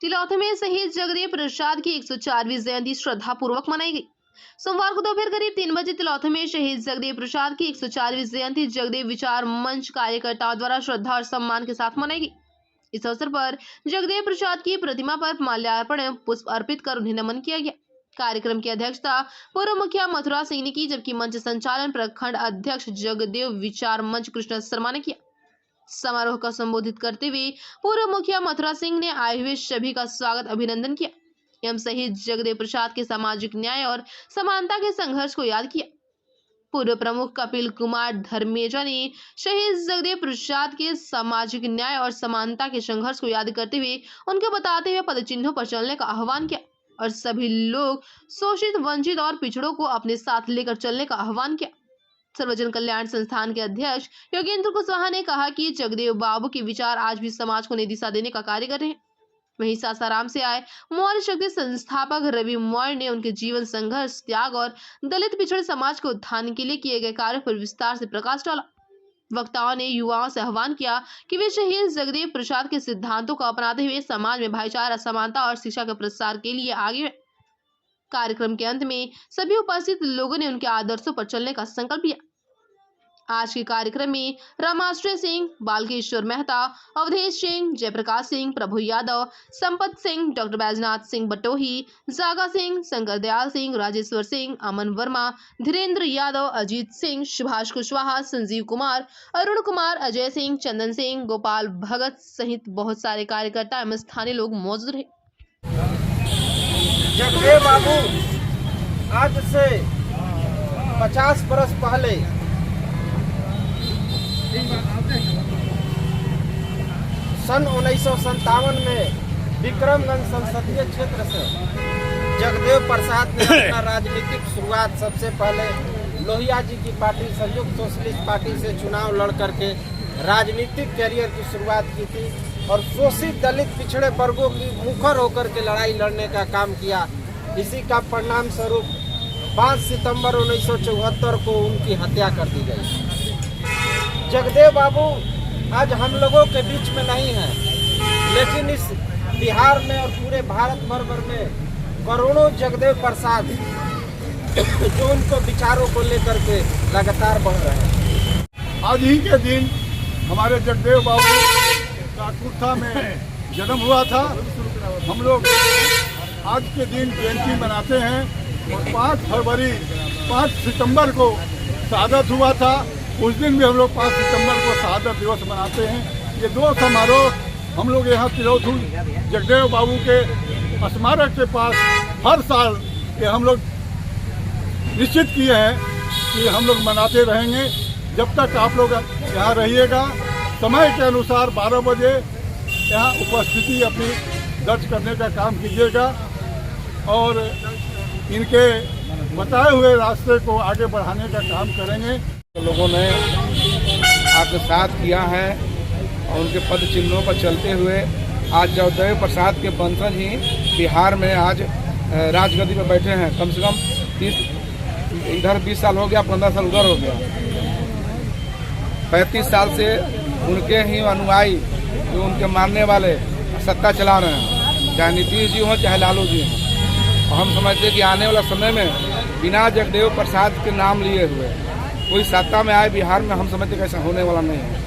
तिलौथी में शहीद जगदेव प्रसाद की 104वीं जयंती श्रद्धापूर्वक मनाई गई। सोमवार को दोपहर करीब 3 बजे तिलौथी में शहीद जगदेव प्रसाद की 104वीं जयंती जगदेव विचार मंच कार्यकर्ताओं द्वारा श्रद्धा और सम्मान के साथ मनाई गई। इस अवसर पर जगदेव प्रसाद की प्रतिमा पर माल्यार्पण पुष्प अर्पित कर उन्हें नमन किया गया। कार्यक्रम की अध्यक्षता पूर्व मुखिया मथुरा सिंह ने की, जबकि मंच संचालन प्रखंड अध्यक्ष जगदेव विचार मंच कृष्ण शर्मा ने किया। समारोह का संबोधित करते हुए पूर्व मुखिया मथुरा सिंह ने आए हुए सभी का स्वागत अभिनंदन किया एवं शहीद जगदेव प्रसाद के सामाजिक न्याय और समानता के संघर्ष को याद किया। पूर्व प्रमुख कपिल कुमार धर्मेजा ने शहीद जगदेव प्रसाद के सामाजिक न्याय और समानता के संघर्ष को याद करते हुए उनके बताते हुए पद चिन्हों पर चलने का आह्वान किया और सभी लोग शोषित, वंचित और पिछड़ों को अपने साथ लेकर चलने का आह्वान किया। सर्वजन कल्याण संस्थान के अध्यक्ष योगेंद्र कुशवाहा ने कहा कि जगदेव बाबू के विचार आज भी समाज को नई दिशा देने का कार्य कर रहे हैं। वहीं सासाराम से आए मौर्य शक्ति संस्थापक रवि मौर्य ने उनके जीवन, संघर्ष, त्याग और दलित पिछड़े समाज के उत्थान के लिए किए गए कार्यों पर विस्तार से प्रकाश डाला। वक्ताओं ने युवाओं से आह्वान किया कि वे शहीद जगदेव प्रसाद के सिद्धांतों को अपनाते हुए समाज में भाईचारा, समानता और शिक्षा के प्रसार के लिए आगे बढ़े। कार्यक्रम के अंत में सभी उपस्थित लोगों ने उनके आदर्शों पर चलने का संकल्प लिया। आज के कार्यक्रम में रामाश्रय सिंह, बालकेश्वर मेहता, अवधेश सिंह, जयप्रकाश सिंह, प्रभु यादव, संपत सिंह, डॉक्टर बैजनाथ सिंह बटोही, जागा सिंह, शंकर दयाल सिंह, राजेश्वर सिंह, अमन वर्मा, धीरेन्द्र यादव, अजीत सिंह, सुभाष कुशवाहा, संजीव कुमार, अरुण कुमार, अजय सिंह, चंदन सिंह, गोपाल भगत सहित बहुत सारे कार्यकर्ता एवं स्थानीय लोग मौजूद रहे। जगदेव बाबू आज से 50 बरस पहले सन 1957 में विक्रमगंज संसदीय क्षेत्र से जगदेव प्रसाद ने अपना राजनीतिक शुरुआत सबसे पहले लोहिया जी की पार्टी संयुक्त सोशलिस्ट पार्टी से चुनाव लड़ करके राजनीतिक कैरियर की शुरुआत की थी और शोषित, दलित, पिछड़े वर्गों की मुखर होकर के लड़ाई लड़ने का काम किया। इसी का परिणाम स्वरूप 5 सितंबर 1974 को उनकी हत्या कर दी गई। जगदेव बाबू आज हम लोगों के बीच में नहीं है, लेकिन इस बिहार में और पूरे भारत भर में करोड़ों जगदेव प्रसाद जो उनको विचारों को लेकर के लगातार बढ़ रहे हैं। आज ही के दिन हमारे जगदेव बाबू का कुर्था में जन्म हुआ था। हम लोग आज के दिन जयंती मनाते हैं और 5 सितंबर को शहादत हुआ था। उस दिन भी हम लोग 5 सितंबर को शहादत दिवस मनाते हैं। ये 2 समारोह हम लोग यहाँ तिलौथू जगदेव बाबू के स्मारक के पास हर साल ये हम लोग निश्चित किए हैं कि हम लोग मनाते रहेंगे जब तक आप लोग यहाँ रहिएगा। समय के अनुसार 12 बजे यहाँ उपस्थिति अपनी दर्ज करने का काम कीजिएगा और इनके बताए हुए रास्ते को आगे बढ़ाने का काम करेंगे। लोगों ने आपके साथ किया है और उनके पद चिन्हों पर चलते हुए आज जगदेव प्रसाद के वंशज ही बिहार में आज राजगद्दी पर बैठे हैं। कम से कम 30 इधर 20 साल हो गया, 15 साल उधर हो गया। 35 साल से उनके ही अनुयायी जो उनके मानने वाले सत्ता चला रहे हैं, चाहे नीतीश जी हों चाहे लालू जी हों। और हम समझते हैं कि आने वाला समय में बिना जगदेव प्रसाद के नाम लिए हुए कोई सत्ता में आए बिहार में, हम समझते कैसा होने वाला नहीं है।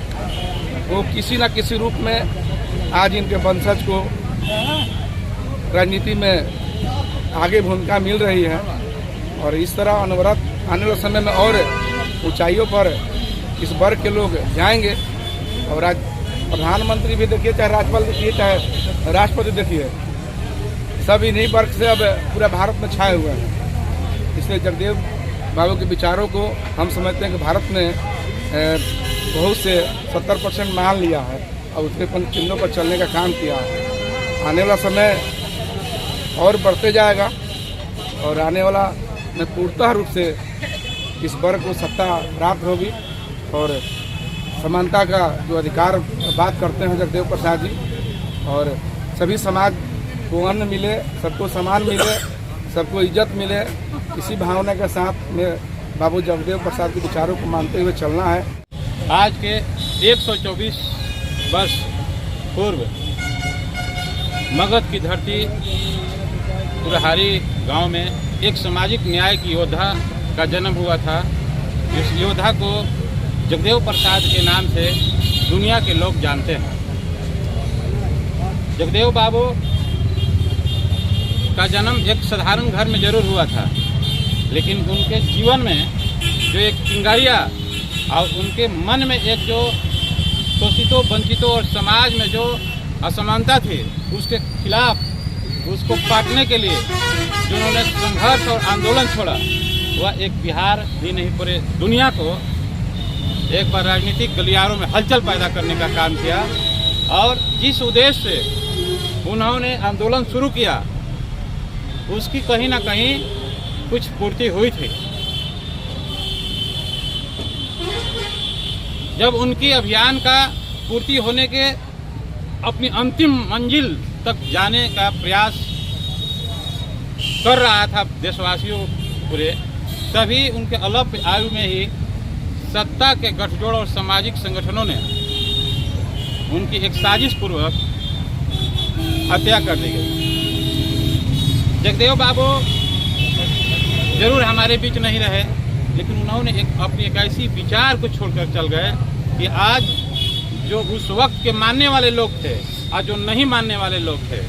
वो किसी न किसी रूप में आज इनके वंशज को राजनीति में आगे भूमिका मिल रही है और इस तरह अनवरत आने वाले समय में और ऊंचाइयों पर इस वर्ग के लोग जाएंगे। और आज प्रधानमंत्री भी देखिए, चाहे राज्यपाल देखिए, चाहे राष्ट्रपति देखिए, सब इन्हीं वर्ग से अब पूरे भारत में छाए हुए हैं। इसलिए जगदेव बाबू के विचारों को हम समझते हैं कि भारत ने बहुत से 70% मान लिया है और उसके चिन्हों पर चलने का काम किया है। आने वाला समय और बढ़ते जाएगा और आने वाला में पूर्णतः रूप से इस वर्ग को सत्ता प्राप्त होगी और समानता का जो अधिकार बात करते हैं जगदेव प्रसाद जी, और सभी समाज को अन्न मिले, सबको समान मिले, सबको इज्जत मिले, इसी भावना के साथ में बाबू जगदेव प्रसाद के विचारों को मानते हुए चलना है। आज के 124 वर्ष पूर्व मगध की धरती पुरहारी गांव में एक सामाजिक न्याय की योद्धा का जन्म हुआ था। इस योद्धा को जगदेव प्रसाद के नाम से दुनिया के लोग जानते हैं। जगदेव बाबू का जन्म एक साधारण घर में जरूर हुआ था, लेकिन उनके जीवन में जो एक चिंगारियाँ और उनके मन में एक जो शोषितों, वंचितों और समाज में जो असमानता थी, उसके खिलाफ उसको पाटने के लिए जो उन्होंने संघर्ष और आंदोलन छोड़ा, वह एक बिहार भी नहीं पूरे दुनिया को एक बार राजनीतिक गलियारों में हलचल पैदा करने का काम किया। और जिस उद्देश्य से उन्होंने आंदोलन शुरू किया, उसकी कहीं ना कहीं कुछ पूर्ति हुई थी। जब उनकी अभियान का पूर्ति होने के अपनी अंतिम मंजिल तक जाने का प्रयास कर रहा था देशवासियों पूरे, तभी उनके अल्प आयु में ही सत्ता के गठजोड़ और सामाजिक संगठनों ने उनकी एक साजिश पूर्वक हत्या कर दी गई। जगदेव बाबू जरूर हमारे बीच नहीं रहे, लेकिन उन्होंने अपनी एक ऐसी विचार को छोड़कर चल गए कि आज जो उस वक्त के मानने वाले लोग थे, आज जो नहीं मानने वाले लोग थे,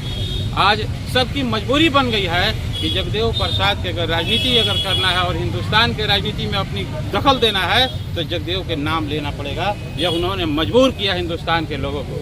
आज सबकी मजबूरी बन गई है कि जगदेव प्रसाद के अगर राजनीति करना है और हिंदुस्तान के राजनीति में अपनी दखल देना है तो जगदेव के नाम लेना पड़ेगा। यह उन्होंने मजबूर किया हिंदुस्तान के लोगों को।